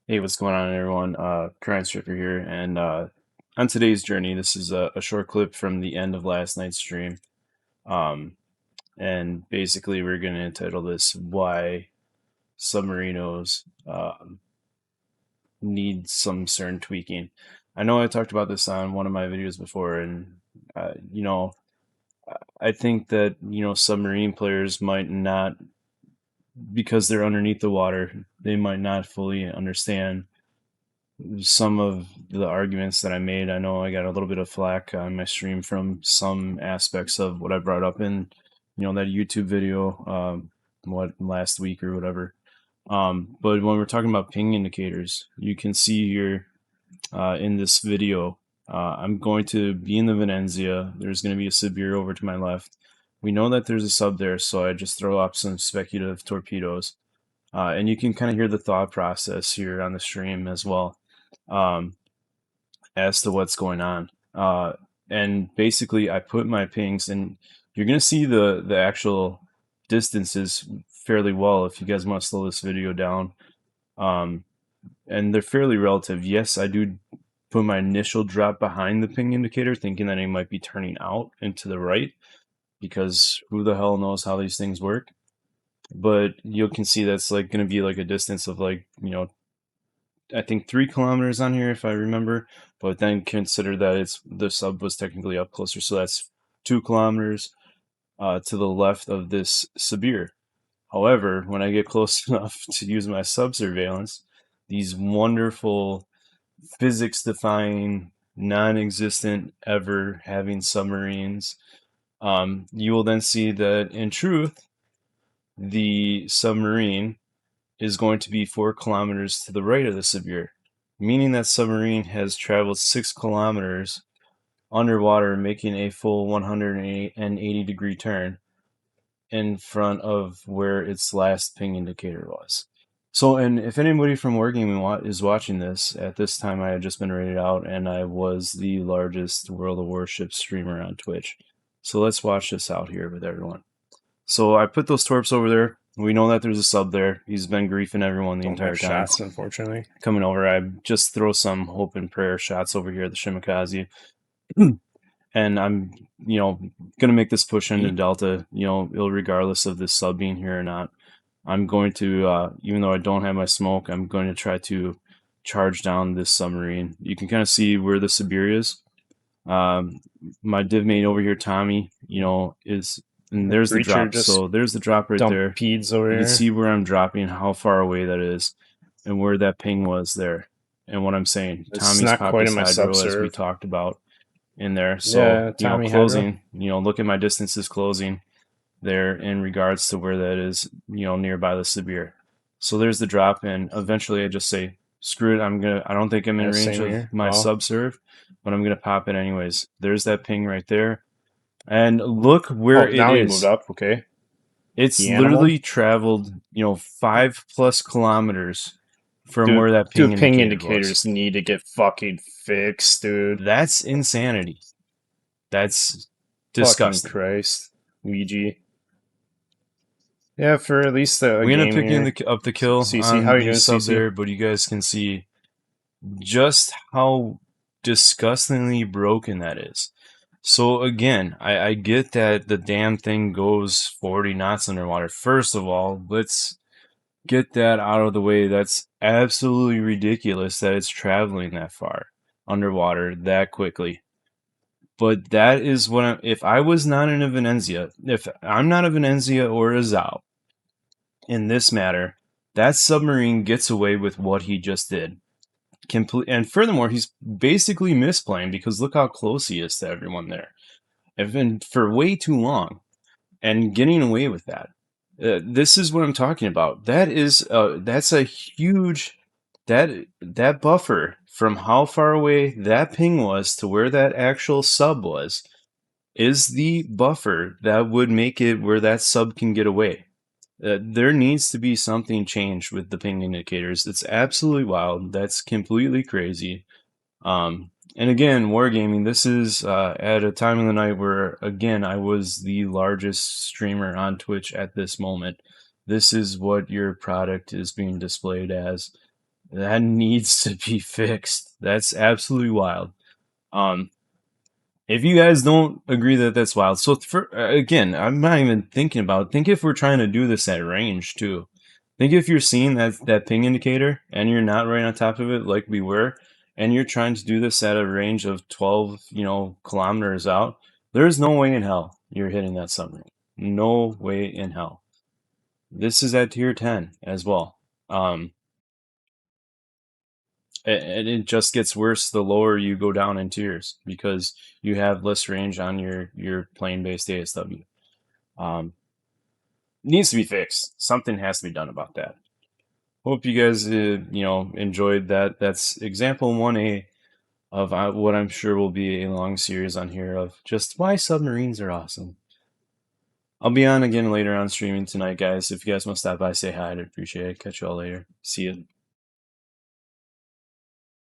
Hey, what's going on, everyone? Current Stricker here, and on today's journey, this is a short clip from the end of last night's stream. Um, and basically, we're going to entitle this "Why Submarinos Need Some Certain Tweaking." I know I talked about this on one of my videos before, and uh, you know, I think that submarine players might not, because they're underneath the water, they might not fully understand some of the arguments that I made. I know I got a little bit of flack on my stream from some aspects of what I brought up in, that YouTube video, what last week or whatever. But when we're talking about ping indicators, you can see here in this video, I'm going to be in the Venezia. There's going to be a Sibir over to my left. We know that there's a sub there, so I just throw up some speculative torpedoes. And you can kind of hear the thought process here on the stream as well, um, as to what's going on. And basically, I put my pings, and you're going to see the actual distances fairly well if you guys want to slow this video down. Um, and they're fairly relative. Yes, I do put my initial drop behind the ping indicator, thinking that it might be turning out and to the right, because who the hell knows how these things work. But you can see that's like going to be like a distance of like, I think 3 kilometers on here if I remember, but then consider that the sub was technically up closer, so that's 2 kilometers to the left of this Sibir. However, when I get close enough to use my sub surveillance, these wonderful physics-defying, non-existent ever having submarines, you will then see that in truth, the submarine is going to be 4 kilometers to the right of the Sibir, meaning that submarine has traveled 6 kilometers underwater, making a full 180-degree turn in front of where its last ping indicator was. So, and if anybody from Wargaming is watching this, at this time I had just been rated out, and I was the largest World of Warships streamer on Twitch. So let's watch this out here with everyone. So I put those torps over there. We know that there's a sub there. He's been griefing everyone the Don't entire have time. shots, unfortunately. Coming over, I just throw some hope and prayer shots over here at the Shimakaze. And I'm, gonna make this push into Delta, regardless of this sub being here or not. I'm going to, even though I don't have my smoke, I'm going to try to charge down this submarine. You can kind of see where the Sibir is. My div mate over here, Tommy, is, and there's the Breacher drop. just So there's the drop right dump there. peds over You can here. see where I'm dropping, how far away that is, and where that ping was there. And what I'm saying, It's Tommy's not popped quite in his my hydro as we subserve. talked about in there. So, Yeah, Tommy Hydro. closing, look at my distances closing there in regards to where that is, nearby the Sibir. So there's the drop, and eventually I just say, screw it, I don't think I'm in Yeah, range same of here. my Well, subserve, but I'm gonna pop it anyways. There's that ping right there. And look oh, where it now he moved is. up. Okay. It's The animal. literally traveled, 5+ kilometers from Dude, where that ping dude, ping indicator was. indicators need to get fucking fixed, dude. That's insanity. That's Fucking disgusting. Christ. Ouija. Yeah, for at least a We end up game picking here. up the kill CC, how on are you the doing, sub CC? there, but you guys can see just how disgustingly broken that is. So again, I get that the damn thing goes 40 knots underwater. First of all, let's get that out of the way. That's absolutely ridiculous that it's traveling that far underwater that quickly. But that is what if I was not in a Venezia, if I'm not a Venezia or a Zao in this matter, that submarine gets away with what he just did. And furthermore, he's basically misplaying because look how close he is to everyone there. And been for way too long and getting away with that. This is what I'm talking about. That's a huge that buffer from how far away that ping was to where that actual sub was is the buffer that would make it where that sub can get away. There needs to be something changed with the ping indicators. It's absolutely wild. That's completely crazy. And again, Wargaming, this is at a time of the night where, again, I was the largest streamer on Twitch at this moment. This is what your product is being displayed as. That needs to be fixed. That's absolutely wild. If you guys don't agree that that's wild, so for again, I'm not even thinking about it. Think if we're trying to do this at range too. Think if you're seeing that ping indicator and you're not right on top of it like we were, and you're trying to do this at a range of 12, kilometers out. There's no way in hell you're hitting that submarine. No way in hell. This is at tier 10 as well. And it just gets worse the lower you go down in tiers because you have less range on your plane based ASW. Needs to be fixed. Something has to be done about that. Hope you guys enjoyed that. That's example 1A of what I'm sure will be a long series on here of just why submarines are awesome. I'll be on again later on streaming tonight, guys. If you guys want to stop by, say hi. I'd appreciate it. Catch you all later. See you.